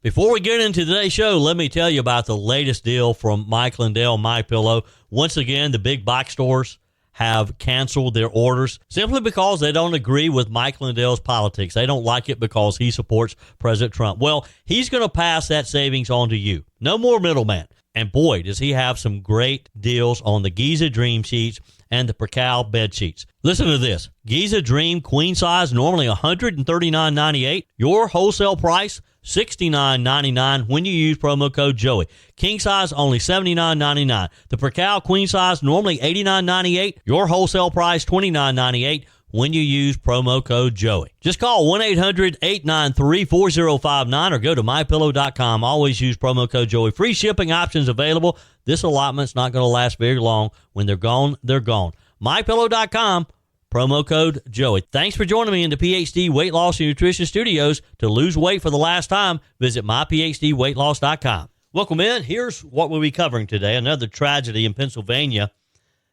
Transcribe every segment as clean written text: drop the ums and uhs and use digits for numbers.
Before we get into today's show, let me tell you about the latest deal from Mike Lindell, MyPillow. Once again, the big box stores have canceled their orders simply because they don't agree with Mike Lindell's politics. They don't like it because he supports President Trump. Well, he's going to pass that savings on to you. No more middleman. And boy, does he have some great deals on the Giza Dream sheets and the Percal bed sheets. Listen to this. Giza Dream queen size, normally $139.98. Your wholesale price, $69.99 when you use promo code Joey. King size, only $79.99. The Percal queen size, normally $89.98. Your wholesale price, $29.98 when you use promo code Joey. Just call 1-800-893-4059 or go to MyPillow.com. Always use promo code Joey. Free shipping options available. This allotment's not going to last very long. When they're gone, they're gone. MyPillow.com, promo code Joey. Thanks for joining me in the PhD Weight Loss and Nutrition Studios. To lose weight for the last time, visit myphdweightloss.com. Welcome in. Here's what we'll be covering today. Another tragedy in Pennsylvania,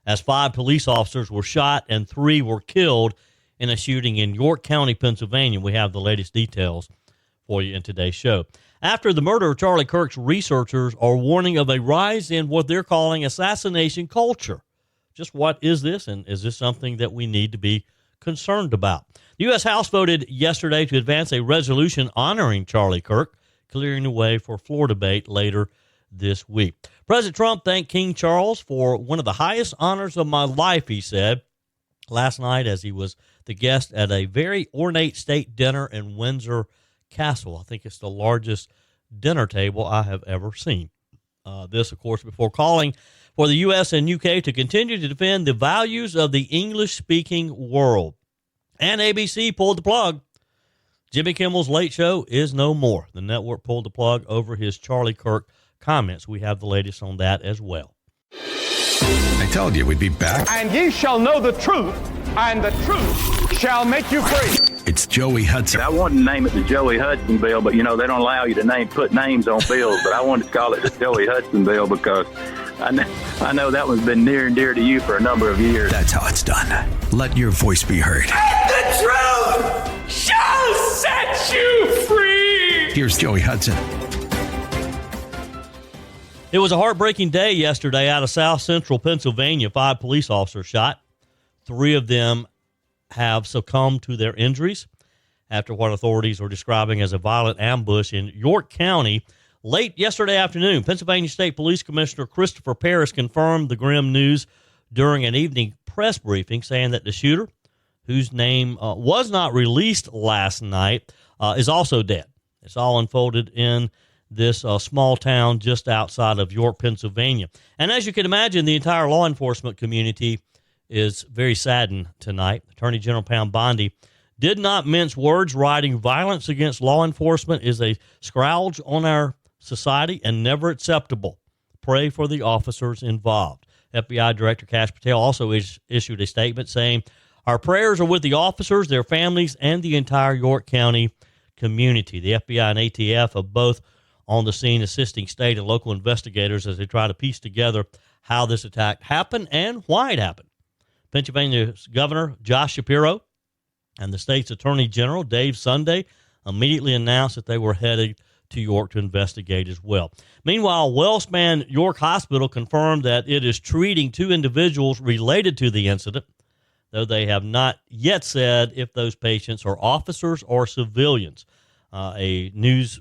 as 5 police officers were shot and 3 were killed in a shooting in York County, Pennsylvania. We have the latest details for you in today's show. After the murder of Charlie Kirk's, researchers are warning of a rise in what they're calling assassination culture. Just what is this, and is this something that we need to be concerned about? The U.S. House voted yesterday to advance a resolution honoring Charlie Kirk, clearing the way for floor debate later this week. President Trump thanked King Charles for one of the highest honors of my life, he said, last night as he was the guest at a very ornate state dinner in Windsor Castle. I think it's the largest dinner table I have ever seen. This, of course, before calling for the U.S. and U.K. to continue to defend the values of the English-speaking world. And ABC pulled the plug. Jimmy Kimmel's Late Show is no more. The network pulled the plug over his Charlie Kirk comments. We have the latest on that as well. I told you we'd be back. And ye shall know the truth, and the truth shall make you free. It's Joey Hudson. I wanted to name it the Joey Hudson bill, but, they don't allow you to put names on bills. But I wanted to call it the Joey Hudson bill because I know that one's been near and dear to you for a number of years. That's how it's done. Let your voice be heard. And the truth shall set you free. Here's Joey Hudson. It was a heartbreaking day yesterday out of South Central Pennsylvania. 5 police officers shot. 3 of them have succumbed to their injuries after what authorities are describing as a violent ambush in York County late yesterday afternoon. Pennsylvania State Police Commissioner Christopher Parris confirmed the grim news during an evening press briefing, saying that the shooter, whose name was not released last night, is also dead. It's all unfolded in this small town just outside of York, Pennsylvania. And as you can imagine, the entire law enforcement community is very saddened tonight. Attorney General Pam Bondi did not mince words, writing violence against law enforcement is a scourge on our society and never acceptable. Pray for the officers involved. FBI Director Kash Patel also issued a statement saying, our prayers are with the officers, their families, and the entire York County community. The FBI and ATF are both on the scene assisting state and local investigators as they try to piece together how this attack happened and why it happened. Pennsylvania's Governor Josh Shapiro and the state's Attorney General Dave Sunday immediately announced that they were headed to York to investigate as well. Meanwhile, WellSpan York Hospital confirmed that it is treating 2 individuals related to the incident, though they have not yet said if those patients are officers or civilians. A news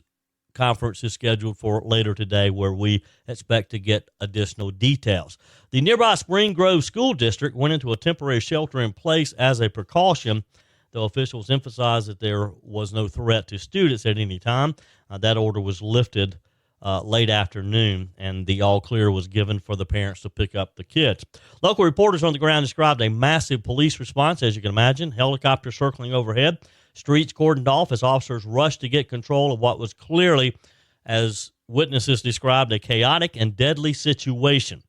conference is scheduled for later today where we expect to get additional details. The nearby Spring Grove School District went into a temporary shelter in place as a precaution, though officials emphasized that there was no threat to students at any time. That order was lifted late afternoon, and the all clear was given for the parents to pick up the kids. Local reporters on the ground described a massive police response, as you can imagine, helicopters circling overhead, streets cordoned off as officers rushed to get control of what was clearly, as witnesses described, a chaotic and deadly situation.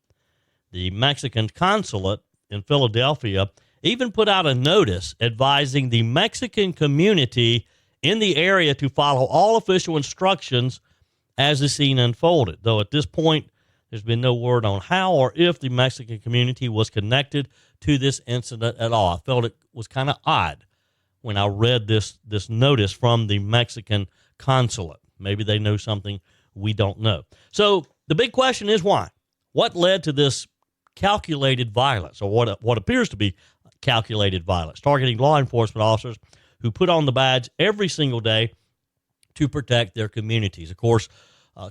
The Mexican consulate in Philadelphia even put out a notice advising the Mexican community in the area to follow all official instructions as the scene unfolded, though at this point there's been no word on how or if the Mexican community was connected to this incident at all. I felt it was kind of odd when I read this notice from the Mexican consulate. Maybe they know something we don't know. So the big question is why? What led to this calculated violence, or what appears to be calculated violence, targeting law enforcement officers who put on the badge every single day to protect their communities? Of course,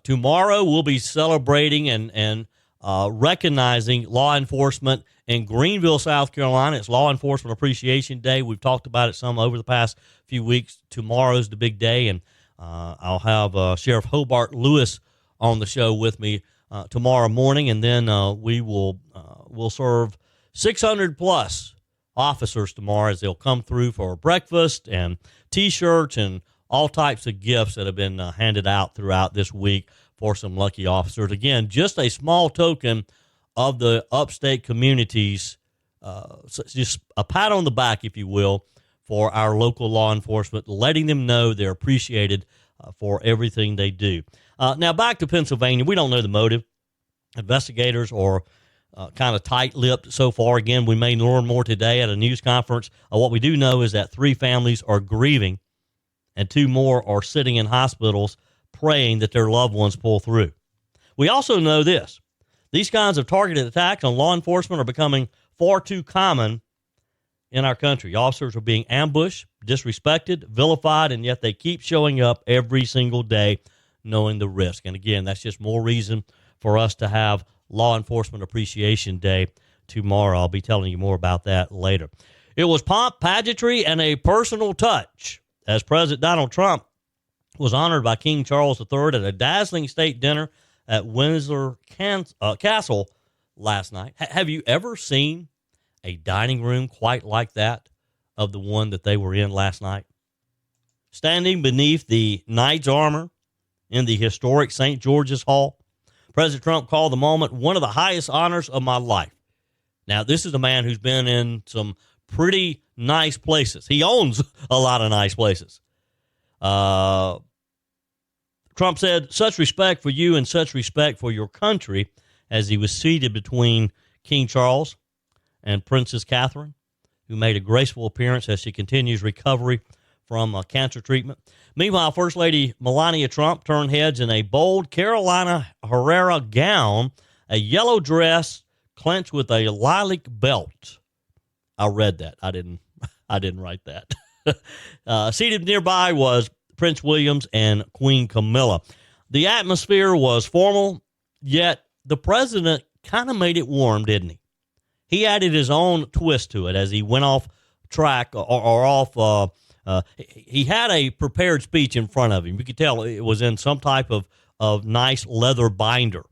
tomorrow we'll be celebrating and recognizing law enforcement in Greenville, South Carolina. It's Law Enforcement Appreciation Day. We've talked about it some over the past few weeks. Tomorrow's the big day, and I'll have Sheriff Hobart Lewis on the show with me tomorrow morning, and then we'll serve 600 plus officers tomorrow as they'll come through for breakfast and T-shirts and all types of gifts that have been handed out throughout this week for some lucky officers. Again, just a small token of the upstate communities, so just a pat on the back, if you will, for our local law enforcement, letting them know they're appreciated for everything they do. Now, back to Pennsylvania. We don't know the motive. Investigators are kind of tight-lipped so far. Again, we may learn more today at a news conference. What we do know is that 3 families are grieving and 2 more are sitting in hospitals praying that their loved ones pull through. We also know this. These kinds of targeted attacks on law enforcement are becoming far too common in our country. Officers are being ambushed, disrespected, vilified, and yet they keep showing up every single day knowing the risk. And again, that's just more reason for us to have Law Enforcement Appreciation Day tomorrow. I'll be telling you more about that later. It was pomp, pageantry, and a personal touch as President Donald Trump was honored by King Charles III at a dazzling state dinner at Windsor Castle last night. Have you ever seen a dining room quite like that of the one that they were in last night? Standing beneath the knight's armor in the historic St. George's Hall, President Trump called the moment one of the highest honors of my life. Now, this is a man who's been in some pretty nice places. He owns a lot of nice places. Trump said, such respect for you and such respect for your country, as he was seated between King Charles and Princess Catherine, who made a graceful appearance as she continues recovery from cancer treatment. Meanwhile, First Lady Melania Trump turned heads in a bold Carolina Herrera gown, a yellow dress clenched with a lilac belt. I read that. I didn't write that. Seated nearby was Prince William and Queen Camilla. The atmosphere was formal, yet the president kind of made it warm, didn't he? He added his own twist to it as he went off track he had a prepared speech in front of him. You could tell it was in some type of nice leather binder.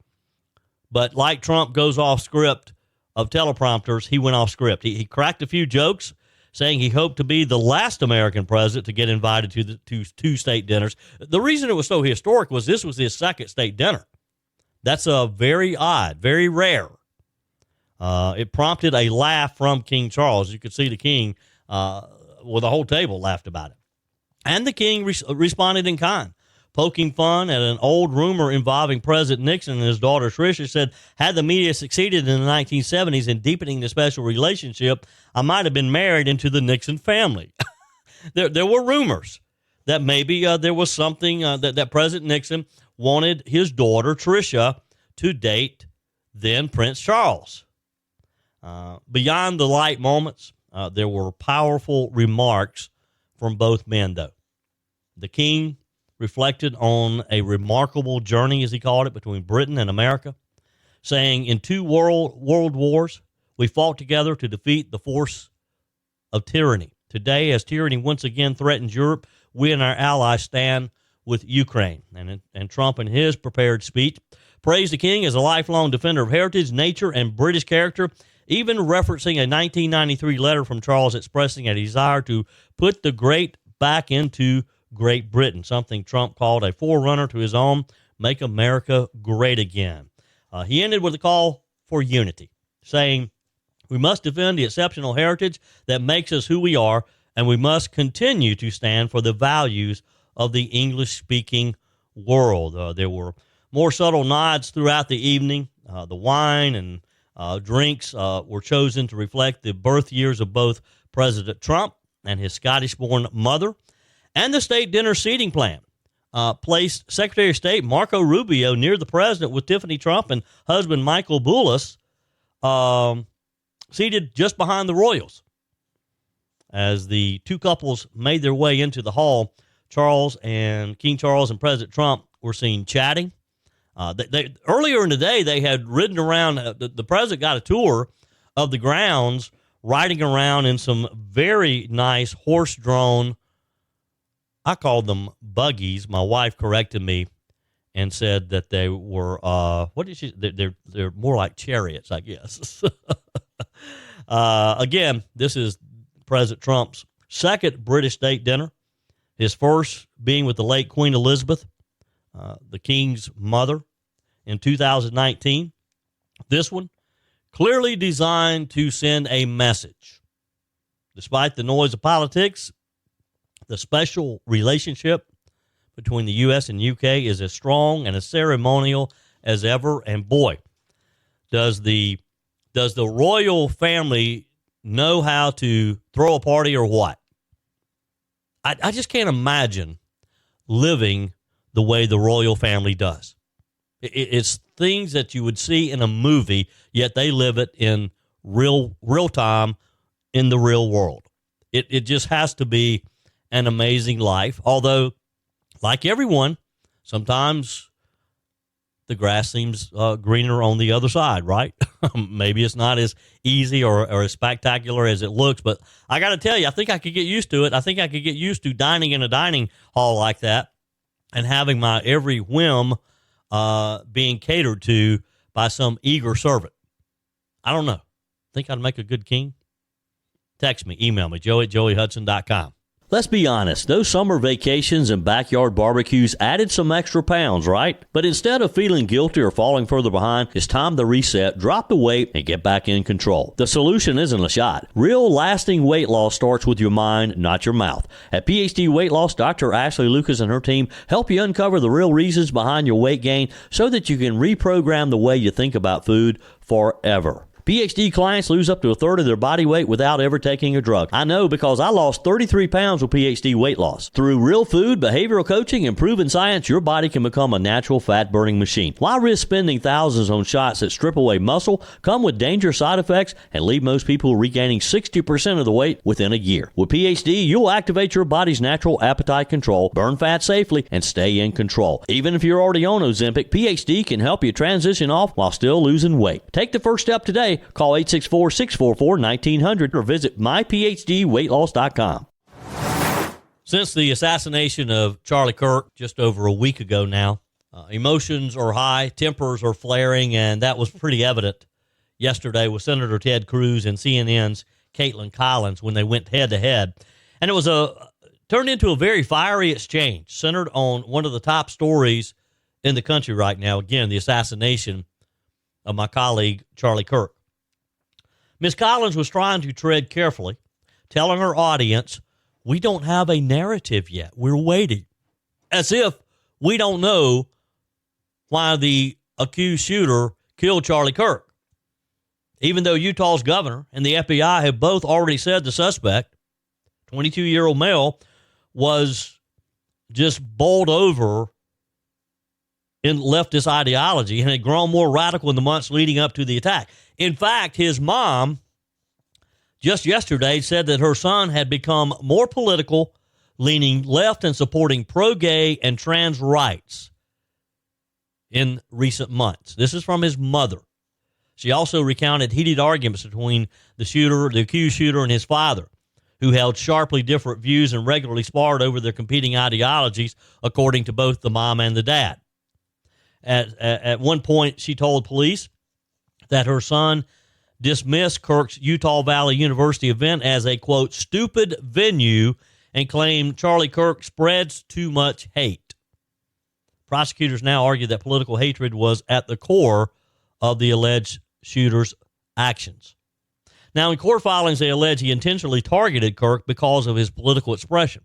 But like Trump goes off script of teleprompters, he went off script. He cracked a few jokes, saying he hoped to be the last American president to get invited to 2 state dinners. The reason it was so historic was this was his 2nd state dinner. That's very odd, very rare. It prompted a laugh from King Charles. You could see the king, the whole table laughed about it. And the king responded in kind, poking fun at an old rumor involving President Nixon and his daughter Tricia. Said, had the media succeeded in the 1970s in deepening the special relationship, I might have been married into the Nixon family. There were rumors that maybe there was something that President Nixon wanted his daughter Tricia to date then Prince Charles. Beyond the light moments, there were powerful remarks from both men, though. The king reflected on a remarkable journey, as he called it, between Britain and America, saying, in 2 world wars, we fought together to defeat the force of tyranny. Today, as tyranny once again threatens Europe, we and our allies stand with Ukraine. And Trump, in his prepared speech, praised the king as a lifelong defender of heritage, nature, and British character, even referencing a 1993 letter from Charles expressing a desire to put the great back into Great Britain, something Trump called a forerunner to his own Make America Great Again. He ended with a call for unity, saying, we must defend the exceptional heritage that makes us who we are, and we must continue to stand for the values of the English-speaking world. There were more subtle nods throughout the evening. The wine and drinks were chosen to reflect the birth years of both President Trump and his Scottish-born mother, and the state dinner seating plan placed Secretary of State Marco Rubio near the president with Tiffany Trump and husband Michael Boulos seated just behind the royals. As the two couples made their way into the hall, King Charles and President Trump were seen chatting. Earlier in the day, they had ridden around. The president got a tour of the grounds, riding around in some very nice horse-drawn, I called them buggies. My wife corrected me and said that they were, they're more like chariots, I guess. Again, this is President Trump's second British state dinner, his first being with the late Queen Elizabeth, the King's mother, in 2019. This one clearly designed to send a message. Despite the noise of politics, the special relationship between the U.S. and U.K. is as strong and as ceremonial as ever. And boy, does the royal family know how to throw a party or what? I just can't imagine living the way the royal family does. It's things that you would see in a movie, yet they live it in real time in the real world. It just has to be an amazing life. Although, like everyone, sometimes the grass seems greener on the other side, right? Maybe it's not as easy or as spectacular as it looks, but I got to tell you, I think I could get used to it. I think I could get used to dining in a dining hall like that and having my every whim being catered to by some eager servant. I don't know. Think I'd make a good king? Text me, email me, joe@joeyhudson.com. Let's be honest, those summer vacations and backyard barbecues added some extra pounds, right? But instead of feeling guilty or falling further behind, it's time to reset, drop the weight, and get back in control. The solution isn't a shot. Real lasting weight loss starts with your mind, not your mouth. At PhD Weight Loss, Dr. Ashley Lucas and her team help you uncover the real reasons behind your weight gain so that you can reprogram the way you think about food forever. PhD clients lose up to a third of their body weight without ever taking a drug. I know because I lost 33 pounds with PhD Weight Loss. Through real food, behavioral coaching, and proven science, your body can become a natural fat-burning machine. Why risk spending thousands on shots that strip away muscle, come with dangerous side effects, and leave most people regaining 60% of the weight within a year? With PhD, you'll activate your body's natural appetite control, burn fat safely, and stay in control. Even if you're already on Ozempic, PhD can help you transition off while still losing weight. Take the first step today. Call 864-644-1900 or visit myphdweightloss.com. Since the assassination of Charlie Kirk just over a week ago now, emotions are high, tempers are flaring, and that was pretty evident yesterday with Senator Ted Cruz and CNN's Caitlin Collins when they went head-to-head. And it was turned into a very fiery exchange centered on one of the top stories in the country right now, again, the assassination of my colleague Charlie Kirk. Ms. Collins was trying to tread carefully, telling her audience, we don't have a narrative yet. We're waiting. As if we don't know why the accused shooter killed Charlie Kirk. Even though Utah's governor and the FBI have both already said the suspect, 22-year-old male, was just bowled over in leftist ideology and had grown more radical in the months leading up to the attack. In fact, his mom just yesterday said that her son had become more political, leaning left and supporting pro-gay and trans rights in recent months. This is from his mother. She also recounted heated arguments between the accused shooter, and his father, who held sharply different views and regularly sparred over their competing ideologies, according to both the mom and the dad. At one point, she told police that her son dismissed Kirk's Utah Valley University event as a, quote, stupid venue and claimed Charlie Kirk spreads too much hate. Prosecutors now argue that political hatred was at the core of the alleged shooter's actions. Now, in court filings, they allege he intentionally targeted Kirk because of his political expression,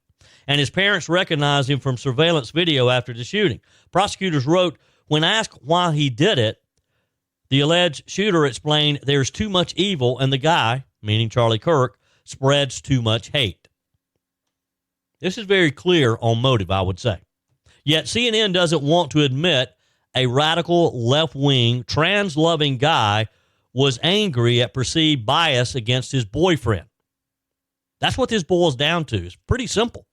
and his parents recognized him from surveillance video after the shooting. Prosecutors wrote, when asked why he did it, the alleged shooter explained there's too much evil and the guy, meaning Charlie Kirk, spreads too much hate. This is very clear on motive, I would say. Yet CNN doesn't want to admit a radical left-wing, trans-loving guy was angry at perceived bias against his boyfriend. That's what this boils down to. It's pretty simple.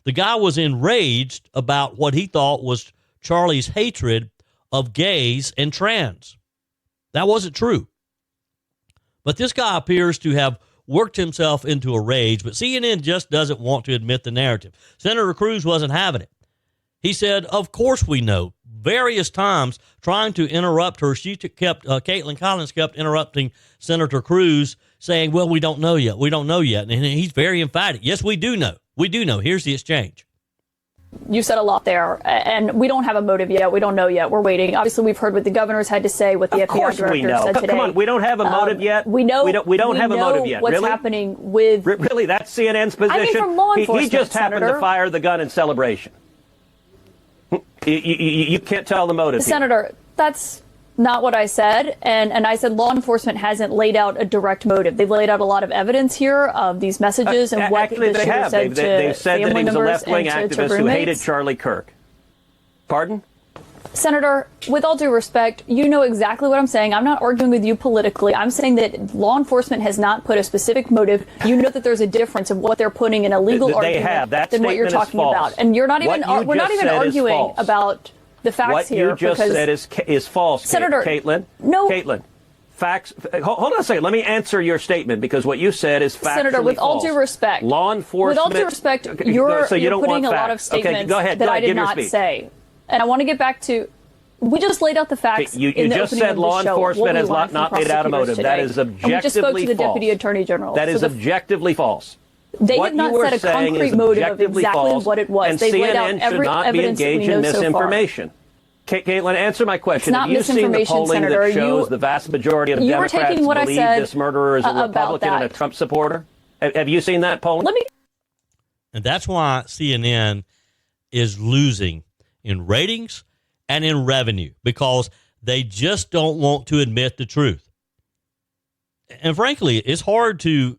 The guy was enraged about what he thought was Charlie's hatred of gays and trans. That wasn't true. But this guy appears to have worked himself into a rage, but CNN just doesn't want to admit the narrative. Senator Cruz wasn't having it. He said, of course we know. Various times trying to interrupt her, Caitlin Collins kept interrupting Senator Cruz, saying, well, we don't know yet. We don't know yet. And he's very emphatic. Yes, we do know. We do know. Here's the exchange. You said a lot there, and we don't have a motive yet. We don't know yet. We're waiting. Obviously, we've heard what the governor's had to say, what the FBI director said today. Come on, we don't have a motive yet. We know. We don't have a motive yet. What's really? happening with? Really, that's CNN's position. I mean, from law enforcement, he just happened Senator. to fire the gun in celebration. You can't tell the motive. Senator, that's not what I said. And I said law enforcement hasn't laid out a direct motive. They've laid out a lot of evidence here of these messages and what the shooter said to They've said that family he was a members left-wing and to activist who hated roommates. Charlie Kirk. Pardon? Senator, with all due respect, you know exactly what I'm saying. I'm not arguing with you politically. I'm saying that law enforcement has not put a specific motive. You know that there's a difference of what they're putting in a legal argument than what you're talking about. And you're not even. We're not even arguing about the facts here. What you just said is false, Senator. Caitlin. No. Caitlin. Facts. Hold on a second. Let me answer your statement because what you said is factually Senator, with all false. due respect, law enforcement. with all due respect, you're putting a lot of statements okay, go ahead, that I did give your not speech. say. And I want to get back to. We just laid out the facts. You in the just opening said of the law show, enforcement has what we not learned laid from out a motive. prosecutors That today. is And we just spoke objectively to the false. Deputy Attorney General. That is So objectively false. They What have not you were said a saying concrete is motive of objectively exactly false, what it was. and They've laid out CNN should every not be evidence that we engaged know in so far. misinformation. Caitlin, answer my question. It's not Have you seen the misinformation, polling Senator. that shows the vast majority of You were Democrats taking what I believe said this murderer is a about Republican and a that. Trump supporter? Have you seen that polling? And that's why CNN is losing in ratings and in revenue, because they just don't want to admit the truth. And frankly, it's hard to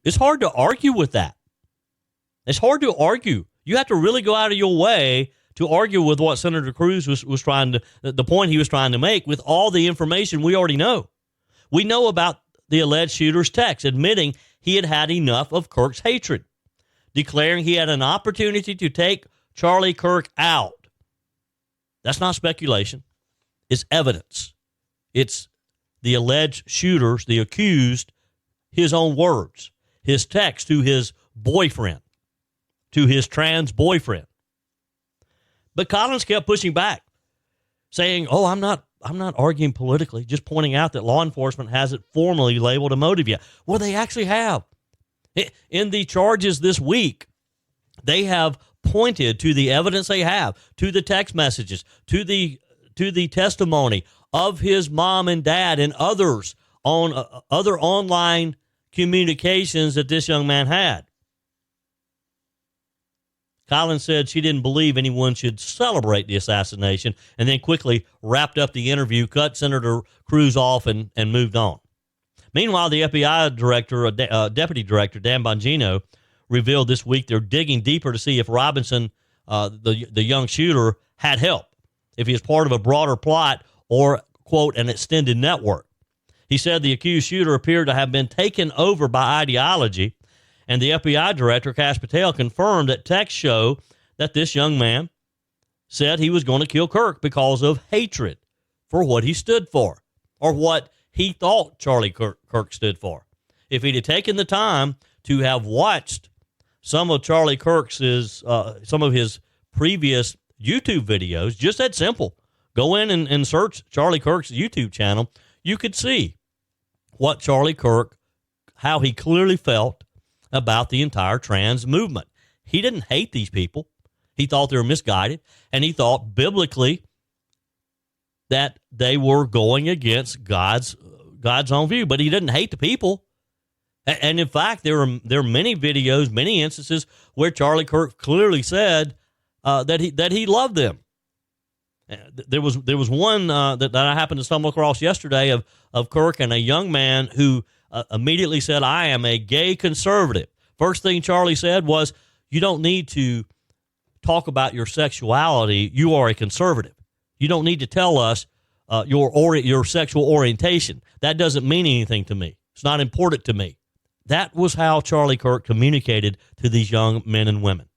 argue with that. It's hard to argue. You have to really go out of your way to argue with what Senator Cruz was trying to, the point he was trying to make, with all the information we already know. We know about the alleged shooter's text admitting he had had enough of Kirk's hatred, declaring he had an opportunity to take Charlie Kirk out. That's not speculation. It's evidence. It's the alleged shooters, the accused, his own words, his text to his boyfriend, to his trans boyfriend. But Collins kept pushing back, saying, oh, I'm not arguing politically, just pointing out that law enforcement hasn't formally labeled a motive yet. Well, they actually have. In the charges this week, they have pointed to the evidence they have, to the text messages, to the testimony of his mom and dad and others on other online communications that this young man had. Collins said she didn't believe anyone should celebrate the assassination, and then quickly wrapped up the interview, cut Senator Cruz off, and moved on. Meanwhile, the FBI director, Deputy Director Dan Bongino, revealed this week they're digging deeper to see if Robinson, the young shooter, had help, if he was part of a broader plot or, quote, an extended network. He said the accused shooter appeared to have been taken over by ideology, and the FBI director, Kash Patel, confirmed that texts show that this young man said he was going to kill Kirk because of hatred for what he stood for, or what he thought Charlie Kirk stood for. If he'd have taken the time to have watched some of Charlie Kirk's, some of his previous YouTube videos, just that simple, go in and search Charlie Kirk's YouTube channel, you could see what Charlie Kirk, how he clearly felt about the entire trans movement. He didn't hate these people. He thought they were misguided, and he thought biblically that they were going against God's own view, but he didn't hate the people. And in fact, there are many videos, many instances where Charlie Kirk clearly said that he loved them. There was one that I happened to stumble across yesterday of Kirk and a young man who immediately said, I am a gay conservative. First thing Charlie said was, you don't need to talk about your sexuality, you are a conservative. You don't need to tell us your sexual orientation. That doesn't mean anything to me. It's not important to me. That was how Charlie Kirk communicated to these young men and women.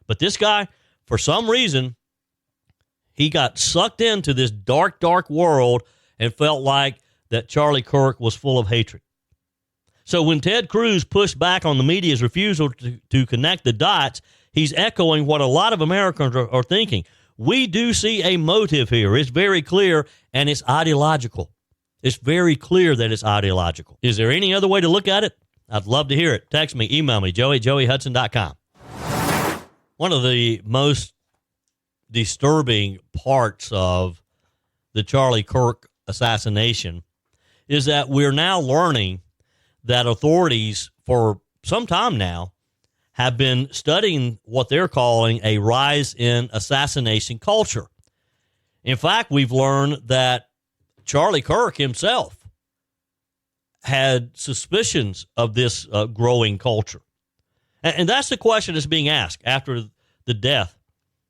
But this guy, for some reason, he got sucked into this dark, dark world and felt like that Charlie Kirk was full of hatred. So when Ted Cruz pushed back on the media's refusal to connect the dots, he's echoing what a lot of Americans are thinking. We do see a motive here. It's very clear, and it's ideological. It's very clear that it's ideological. Is there any other way to look at it? I'd love to hear it. Text me, email me, joey@joeyhudson.com. One of the most disturbing parts of the Charlie Kirk assassination is that we're now learning that authorities for some time now have been studying what they're calling a rise in assassination culture. In fact, we've learned that Charlie Kirk himself had suspicions of this growing culture. And that's the question that's being asked after the death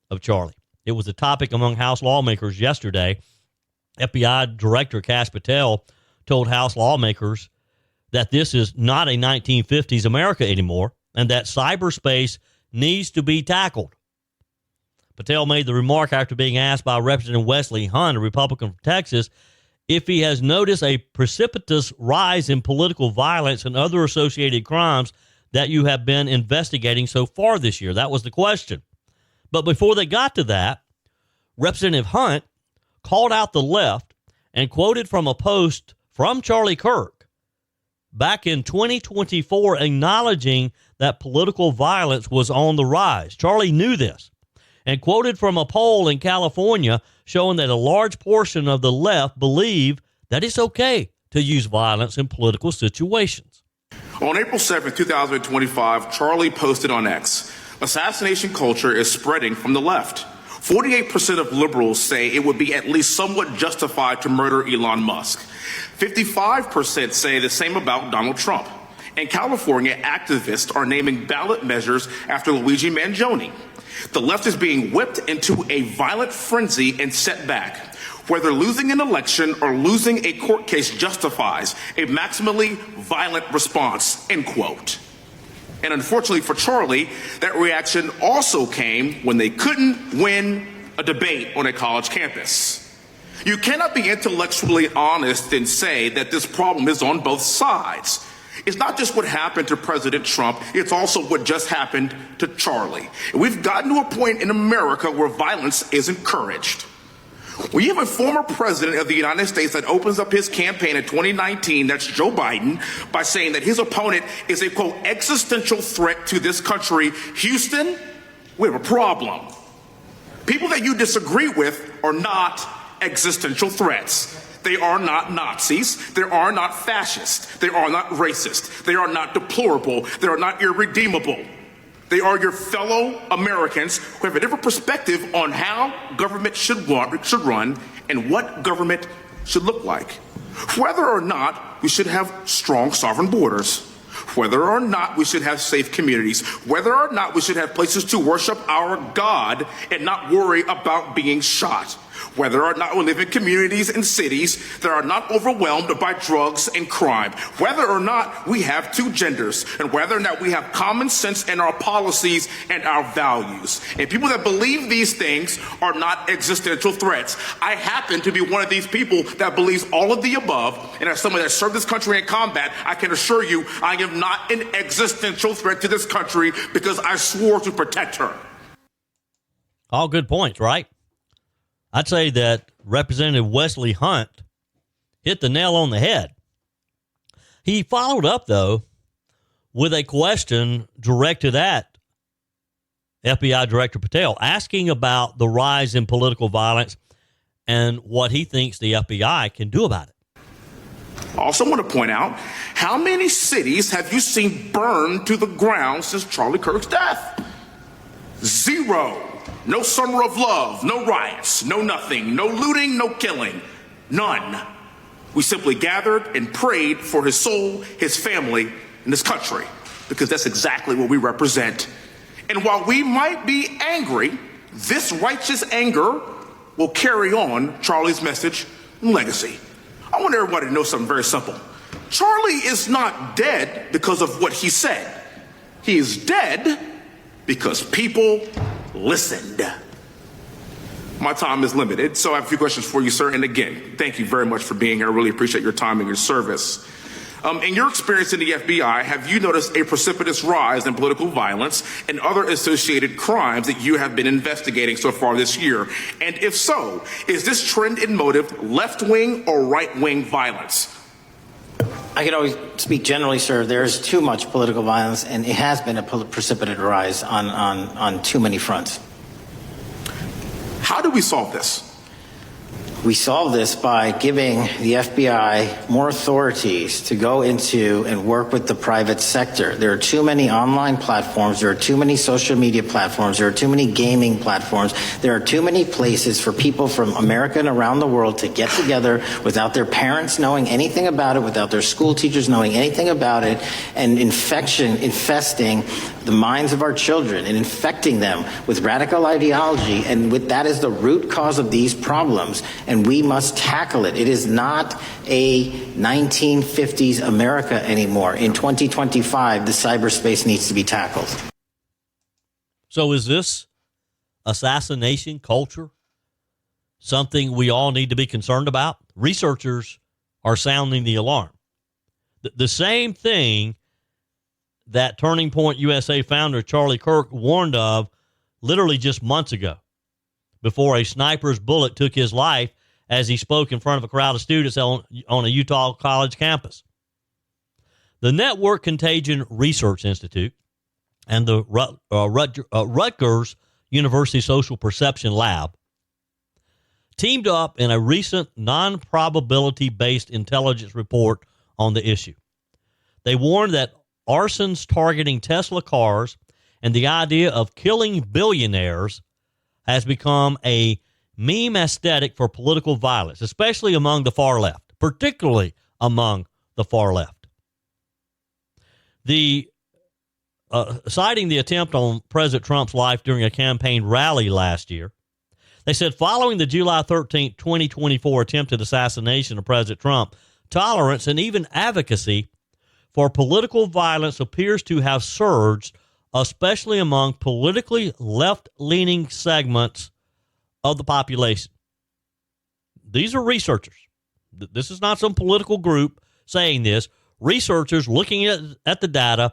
of Charlie. It was a topic among House lawmakers yesterday. FBI Director Kash Patel told House lawmakers that this is not a 1950s America anymore and that cyberspace needs to be tackled. Patel made the remark after being asked by Representative Wesley Hunt, a Republican from Texas, if he has noticed a precipitous rise in political violence and other associated crimes that you have been investigating so far this year. That was the question. But before they got to that, Representative Hunt called out the left and quoted from a post from Charlie Kirk back in 2024 acknowledging that political violence was on the rise. Charlie knew this and quoted from a poll in California showing that a large portion of the left believe that it's okay to use violence in political situations. On April 7th, 2025, Charlie posted on X, "Assassination culture is spreading from the left. 48% of liberals say it would be at least somewhat justified to murder Elon Musk. 55% say the same about Donald Trump. In California, activists are naming ballot measures after Luigi Mangione. The left is being whipped into a violent frenzy and set back. Whether losing an election or losing a court case justifies a maximally violent response," end quote. And unfortunately for Charlie, that reaction also came when they couldn't win a debate on a college campus. You cannot be intellectually honest and say that this problem is on both sides. It's not just what happened to President Trump, it's also what just happened to Charlie. And we've gotten to a point in America where violence is encouraged. When you have a former president of the United States that opens up his campaign in 2019, that's Joe Biden, by saying that his opponent is a, quote, existential threat to this country, Houston, we have a problem. People that you disagree with are not existential threats. They are not Nazis. They are not fascist. They are not racist. They are not deplorable. They are not irredeemable. They are your fellow Americans who have a different perspective on how government should run and what government should look like. Whether or not we should have strong sovereign borders, whether or not we should have safe communities, whether or not we should have places to worship our God and not worry about being shot, whether or not we live in communities and cities that are not overwhelmed by drugs and crime, whether or not we have two genders, and whether or not we have common sense in our policies and our values. And people that believe these things are not existential threats. I happen to be one of these people that believes all of the above, and as someone that served this country in combat, I can assure you I am not an existential threat to this country because I swore to protect her. All good points, right? I'd say that Representative Wesley Hunt hit the nail on the head. He followed up, though, with a question directed at FBI Director Patel, asking about the rise in political violence and what he thinks the FBI can do about it. I also want to point out, how many cities have you seen burned to the ground since Charlie Kirk's death? 0. No summer of love, no riots, no nothing, no looting, no killing, none. We simply gathered and prayed for his soul, his family, and his country, because that's exactly what we represent. And while we might be angry, this righteous anger will carry on Charlie's message and legacy. I want everybody to know something very simple. Charlie is not dead because of what he said. He is dead because people listened. My time is limited, so I have a few questions for you, sir. And again, thank you very much for being here. I really appreciate your time and your service. In your experience in the FBI, have you noticed a precipitous rise in political violence and other associated crimes that you have been investigating so far this year? And if so, is this trend in motive left-wing or right-wing violence? I can always speak generally, sir. There is too much political violence, and it has been a precipitous rise on too many fronts. How do we solve this? We solve this by giving the FBI more authorities to go into and work with the private sector. There are too many online platforms. There are too many social media platforms. There are too many gaming platforms. There are too many places for people from America and around the world to get together without their parents knowing anything about it, without their school teachers knowing anything about it, and infesting the minds of our children and infecting them with radical ideology. And that is the root cause of these problems. And we must tackle it. It is not a 1950s America anymore. In 2025, the cyberspace needs to be tackled. So is this assassination culture something we all need to be concerned about? Researchers are sounding the alarm. The same thing that Turning Point USA founder Charlie Kirk warned of literally just months ago, before a sniper's bullet took his life as he spoke in front of a crowd of students on a Utah college campus. The Network Contagion Research Institute and the Rutgers University Social Perception Lab teamed up in a recent non-probability-based intelligence report on the issue. They warned that arsons targeting Tesla cars and the idea of killing billionaires has become a meme aesthetic for political violence, especially among the far left, particularly among the far left. Citing the attempt on President Trump's life during a campaign rally last year, they said following the July 13, 2024 attempted assassination of President Trump, tolerance and even advocacy for political violence appears to have surged, especially among politically left-leaning segments of the population. These are researchers. This is not some political group saying this. Researchers looking at the data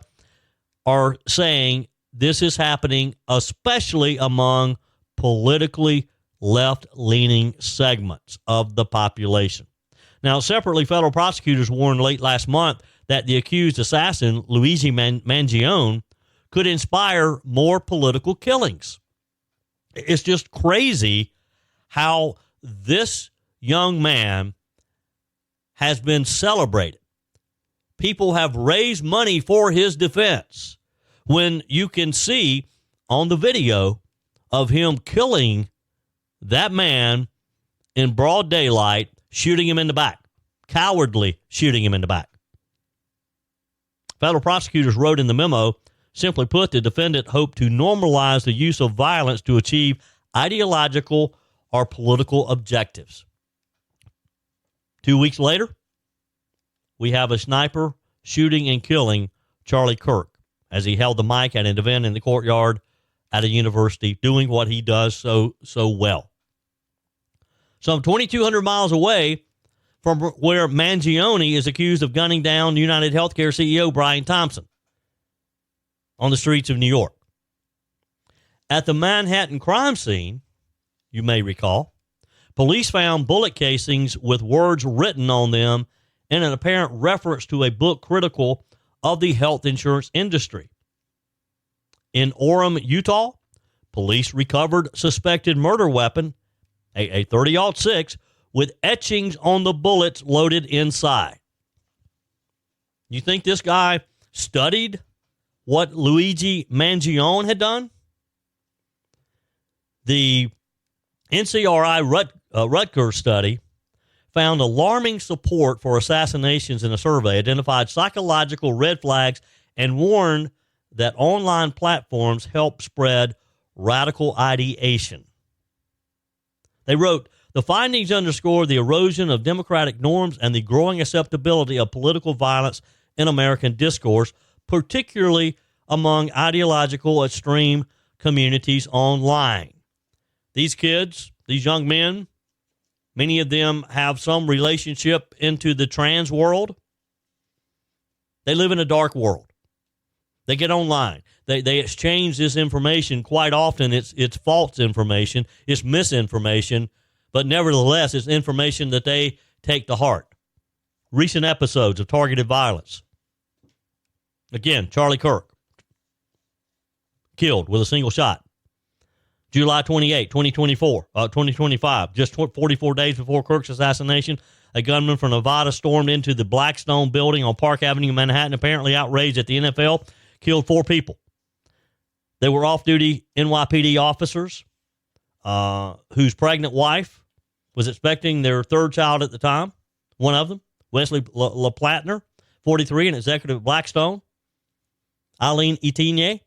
are saying this is happening especially among politically left-leaning segments of the population. Now, separately, federal prosecutors warned late last month that the accused assassin, Luigi Mangione, could inspire more political killings. It's just crazy how this young man has been celebrated. People have raised money for his defense when you can see on the video of him killing that man in broad daylight, shooting him in the back, cowardly shooting him in the back. Federal prosecutors wrote in the memo, simply put, the defendant hoped to normalize the use of violence to achieve ideological or political objectives. 2 weeks later, we have a sniper shooting and killing Charlie Kirk as he held the mic at an event in the courtyard at a university, doing what he does so well. Some 2,200 miles away from where Mangione is accused of gunning down United Healthcare CEO Brian Thompson on the streets of New York. At the Manhattan crime scene, you may recall, police found bullet casings with words written on them in an apparent reference to a book critical of the health insurance industry. In Orem, Utah, police recovered suspected murder weapon, a .30-06, with etchings on the bullets loaded inside. You think this guy studied what Luigi Mangione had done? The NCRI Rutgers study found alarming support for assassinations in a survey, identified psychological red flags, and warned that online platforms help spread radical ideation. They wrote, the findings underscore the erosion of democratic norms and the growing acceptability of political violence in American discourse, particularly among ideological extreme communities online. These kids, these young men, many of them have some relationship into the trans world. They live in a dark world. They get online. They exchange this information. Quite often it's false information. It's misinformation. But nevertheless, it's information that they take to heart. Recent episodes of targeted violence. Again, Charlie Kirk, killed with a single shot. July 28, 2025, just 44 days before Kirk's assassination, a gunman from Nevada stormed into the Blackstone building on Park Avenue, Manhattan, apparently outraged at the NFL, killed 4 people. They were off-duty NYPD officers whose pregnant wife was expecting their 3rd child at the time. One of them, Wesley LaPlatner, 43, an executive at Blackstone. Eileen Etienne,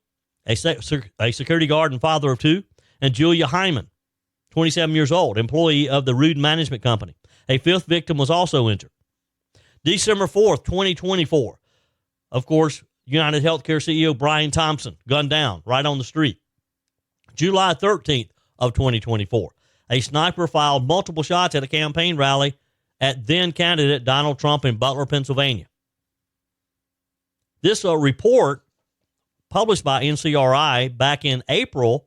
a security guard and father of 2. And Julia Hyman, 27 years old, employee of the Rudin Management Company. A 5th victim was also injured. December 4th, 2024. Of course, United Healthcare CEO Brian Thompson, gunned down right on the street. July 13th of 2024. A sniper fired multiple shots at a campaign rally at then-candidate Donald Trump in Butler, Pennsylvania. This report, published by NCRI back in April,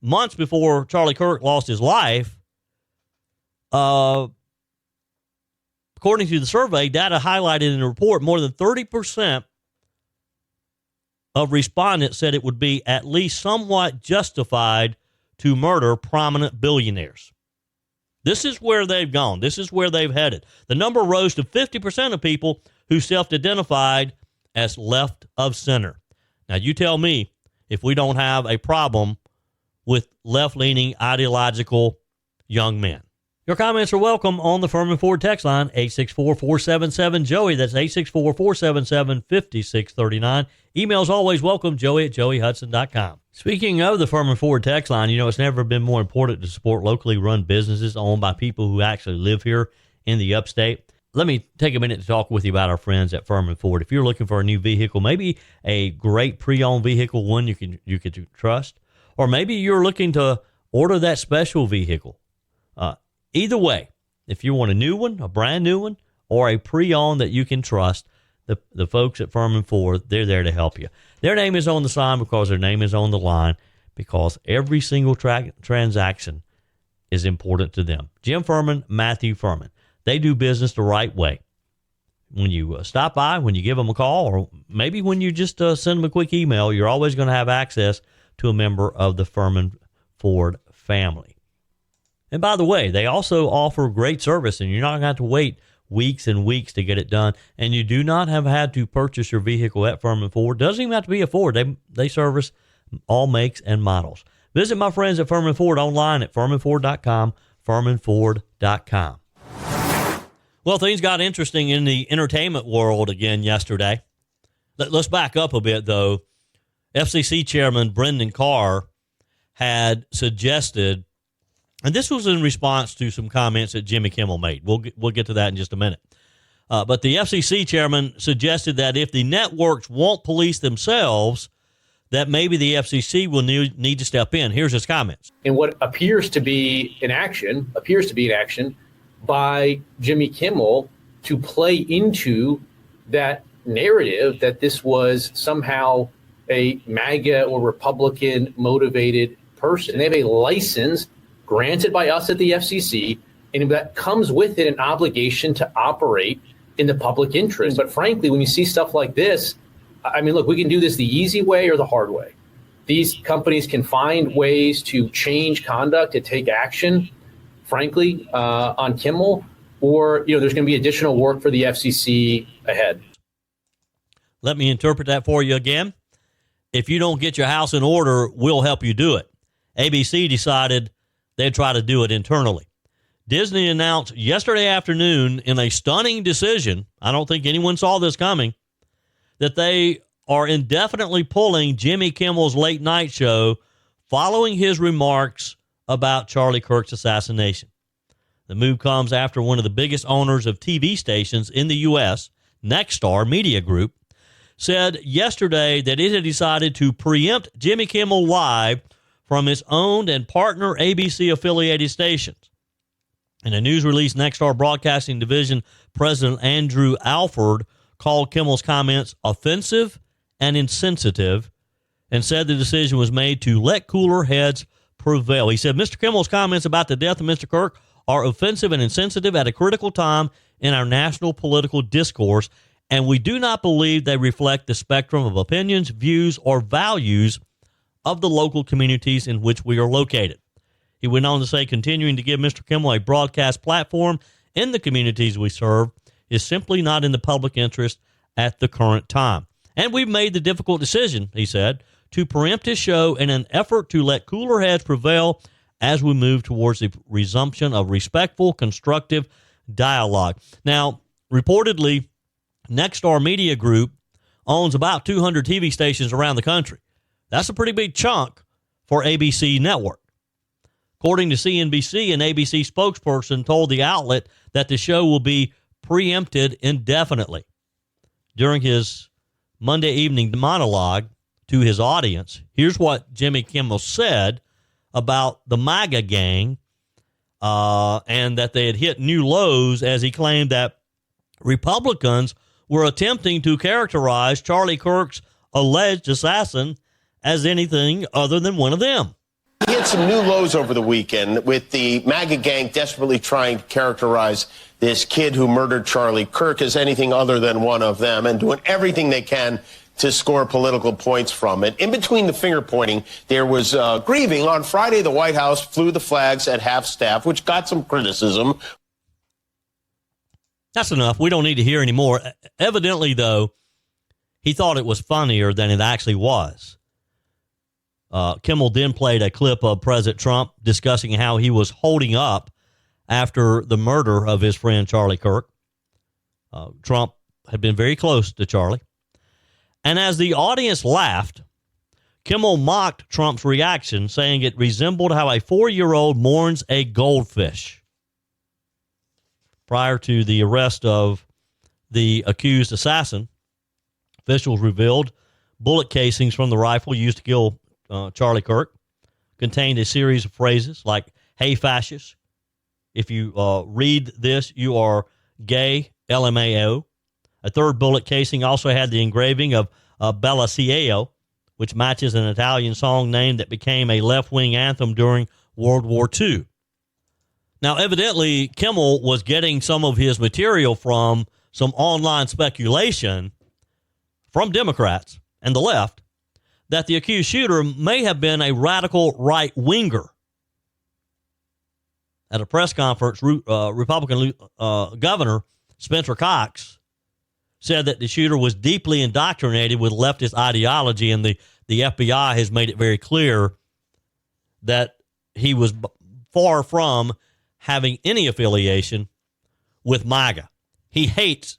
months before Charlie Kirk lost his life, according to the survey, data highlighted in the report, more than 30% of respondents said it would be at least somewhat justified to murder prominent billionaires. This is where they've gone. This is where they've headed. The number rose to 50% of people who self-identified as left of center. Now, you tell me if we don't have a problem with left-leaning ideological young men. Your comments are welcome on the Furman Ford text line, 864-477-JOEY. That's 864-477-5639. Emails always welcome, joey@joeyhudson.com. Speaking of the Furman Ford text line, you know, it's never been more important to support locally run businesses owned by people who actually live here in the upstate. Let me take a minute to talk with you about our friends at Furman Ford. If you're looking for a new vehicle, maybe a great pre-owned vehicle, one you could trust, or maybe you're looking to order that special vehicle. Either way, if you want a new one, a brand new one, or a pre-owned that you can trust, the folks at Furman Ford, they're there to help you. Their name is on the sign because their name is on the line, because every single transaction is important to them. Jim Furman, Matthew Furman. They do business the right way. When you stop by, when you give them a call, or maybe when you just send them a quick email, you're always going to have access to a member of the Furman Ford family. And by the way, they also offer great service, and you're not going to have to wait weeks and weeks to get it done. And you do not have had to purchase your vehicle at Furman Ford. Doesn't even have to be a Ford. They service all makes and models. Visit my friends at Furman Ford online at furmanford.com, furmanford.com. Well, things got interesting in the entertainment world again yesterday. Let's back up a bit, though. FCC Chairman Brendan Carr had suggested, and this was in response to some comments that Jimmy Kimmel made. We'll get to that in just a minute. But the FCC chairman suggested that if the networks won't police themselves, that maybe the FCC will need to step in. Here's his comments. And what appears to be an action by Jimmy Kimmel to play into that narrative that this was somehow a MAGA or Republican motivated person. They have a license granted by us at the FCC, and that comes with it an obligation to operate in the public interest. But frankly, when you see stuff like this, I mean, look, we can do this the easy way or the hard way. These companies can find ways to change conduct, to take action, frankly, on Kimmel, or, you know, there's going to be additional work for the FCC ahead. Let me interpret that for you again. If you don't get your house in order, we'll help you do it. ABC decided they'd try to do it internally. Disney announced yesterday afternoon in a stunning decision, I don't think anyone saw this coming, that they are indefinitely pulling Jimmy Kimmel's late night show following his remarks about Charlie Kirk's assassination. The move comes after one of the biggest owners of TV stations in the U.S., Nexstar Media Group, said yesterday that it had decided to preempt Jimmy Kimmel Live from its owned and partner ABC-affiliated stations. In a news release, Nexstar Broadcasting Division President Andrew Alford called Kimmel's comments offensive and insensitive and said the decision was made to let cooler heads prevail. He said, Mr. Kimmel's comments about the death of Mr. Kirk are offensive and insensitive at a critical time in our national political discourse, and we do not believe they reflect the spectrum of opinions, views, or values of the local communities in which we are located. He went on to say, continuing to give Mr. Kimmel a broadcast platform in the communities we serve is simply not in the public interest at the current time. And we've made the difficult decision, he said, to preempt his show in an effort to let cooler heads prevail as we move towards the resumption of respectful, constructive dialogue. Now, reportedly, Nexstar Media Group owns about 200 TV stations around the country. That's a pretty big chunk for ABC Network. According to CNBC, an ABC spokesperson told the outlet that the show will be preempted indefinitely. During his Monday evening monologue to his audience, here's what Jimmy Kimmel said about the MAGA gang and that they had hit new lows as he claimed that Republicans were attempting to characterize Charlie Kirk's alleged assassin as anything other than one of them. He hit some new lows over the weekend with the MAGA gang desperately trying to characterize this kid who murdered Charlie Kirk as anything other than one of them and doing everything they can to score political points from it. In between the finger pointing, there was grieving. On Friday, the White House flew the flags at half-staff, which got some criticism. That's enough. We don't need to hear any more. Evidently, though, he thought it was funnier than it actually was. Kimmel then played a clip of President Trump discussing how he was holding up after the murder of his friend Charlie Kirk. Trump had been very close to Charlie. And as the audience laughed, Kimmel mocked Trump's reaction, saying it resembled how a 4-year-old mourns a goldfish. Prior to the arrest of the accused assassin, officials revealed bullet casings from the rifle used to kill Charlie Kirk contained a series of phrases like, hey, fascist. If you read this, you are gay, LMAO. A third bullet casing also had the engraving of Bella Ciao, which matches an Italian song name that became a left-wing anthem during World War II. Now, evidently, Kimmel was getting some of his material from some online speculation from Democrats and the left that the accused shooter may have been a radical right-winger. At a press conference, Republican Governor Spencer Cox said that the shooter was deeply indoctrinated with leftist ideology, and the FBI has made it very clear that he was far from having any affiliation with MAGA. He hates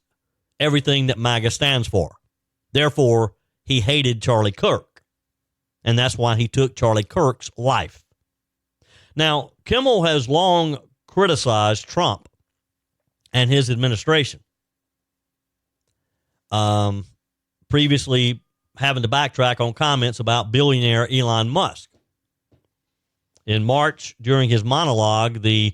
everything that MAGA stands for. Therefore, he hated Charlie Kirk. And that's why he took Charlie Kirk's life. Now, Kimmel has long criticized Trump and his administration. Previously having to backtrack on comments about billionaire Elon Musk. In March, during his monologue, the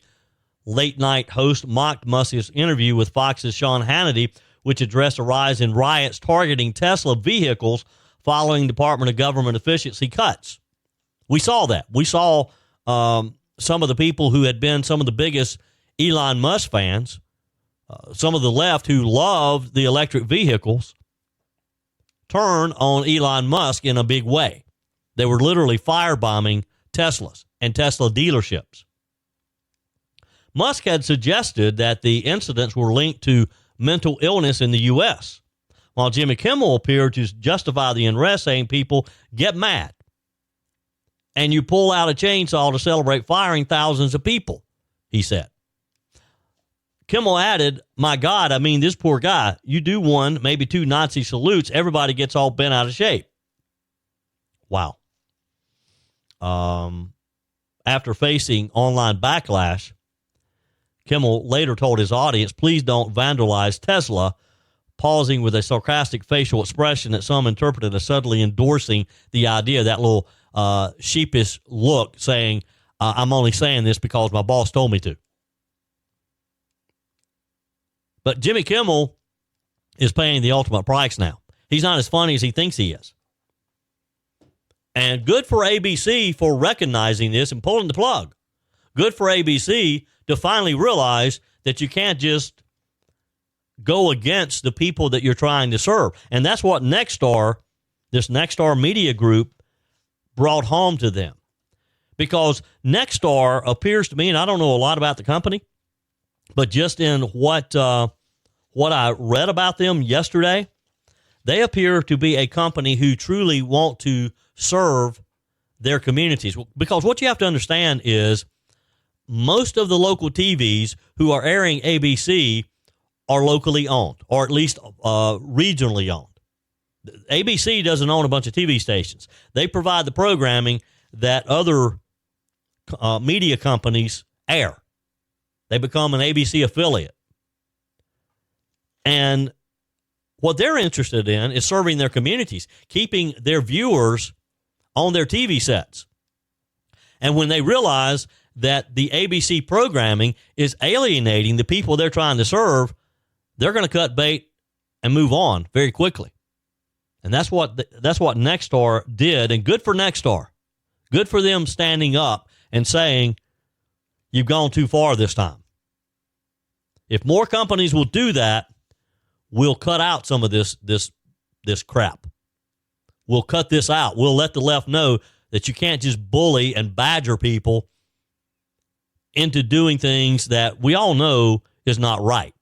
late-night host mocked Musk's interview with Fox's Sean Hannity, which addressed a rise in riots targeting Tesla vehicles following Department of Government efficiency cuts. We saw that. We saw some of the people who had been some of the biggest Elon Musk fans, some of the left who loved the electric vehicles, turn on Elon Musk in a big way. They were literally firebombing Teslas and Tesla dealerships. Musk had suggested that the incidents were linked to mental illness in the U.S., while Jimmy Kimmel appeared to justify the unrest, saying people get mad and you pull out a chainsaw to celebrate firing thousands of people, he said. Kimmel added, my God, I mean, this poor guy, you do one, maybe two Nazi salutes, everybody gets all bent out of shape. Wow. After facing online backlash, Kimmel later told his audience, please don't vandalize Tesla, pausing with a sarcastic facial expression that some interpreted as subtly endorsing the idea, that little sheepish look, saying, I'm only saying this because my boss told me to. But Jimmy Kimmel is paying the ultimate price now. He's not as funny as he thinks he is. And good for ABC for recognizing this and pulling the plug. Good for ABC to finally realize that you can't just go against the people that you're trying to serve. And that's what Nexstar, this Nexstar media group, brought home to them. Because Nexstar appears to me, and I don't know a lot about the company, but just in what I read about them yesterday, they appear to be a company who truly want to serve their communities. Because what you have to understand is most of the local TVs who are airing ABC are locally owned, or at least regionally owned. ABC doesn't own a bunch of TV stations. They provide the programming that other media companies air. They become an ABC affiliate. And what they're interested in is serving their communities, keeping their viewers on their TV sets. And when they realize that the ABC programming is alienating the people they're trying to serve, they're going to cut bait and move on very quickly. And that's what Nexstar did. And good for Nexstar. Good for them standing up and saying, you've gone too far this time. If more companies will do that, we'll cut out some of this crap. We'll cut this out. We'll let the left know that you can't just bully and badger people into doing things that we all know is not right.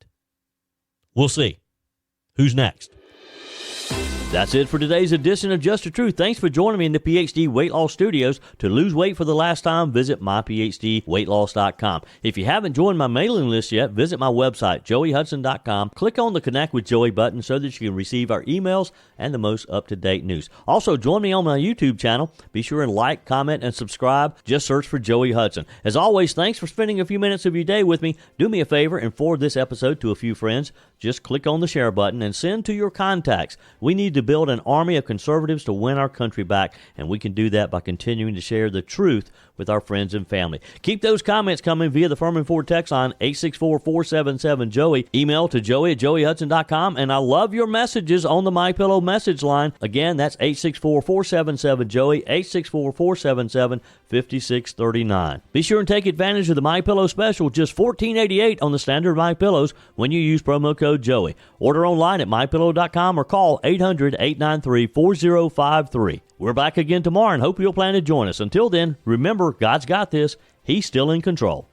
We'll see. Who's next? That's it for today's edition of Just the Truth. Thanks for joining me in the PhD Weight Loss Studios. To lose weight for the last time, visit myphdweightloss.com. If you haven't joined my mailing list yet, visit my website, joeyhudson.com. Click on the Connect with Joey button so that you can receive our emails and the most up-to-date news. Also, join me on my YouTube channel. Be sure and like, comment, and subscribe. Just search for Joey Hudson. As always, thanks for spending a few minutes of your day with me. Do me a favor and forward this episode to a few friends. Just click on the share button and send to your contacts. We need to build an army of conservatives to win our country back, and we can do that by continuing to share the truth with our friends and family. Keep those comments coming via the Furman Ford text line 864-477-JOEY. Email to joey@joeyhudson.com, and I love your messages on the MyPillow message line. Again, that's 864-477-JOEY, 864-477-5639. Be sure and take advantage of the MyPillow special, just $14.88 on the standard MyPillows when you use promo code Joey. Order online at mypillow.com or call 800-893-4053. We're back again tomorrow and hope you'll plan to join us. Until then, remember, God's got this. He's still in control.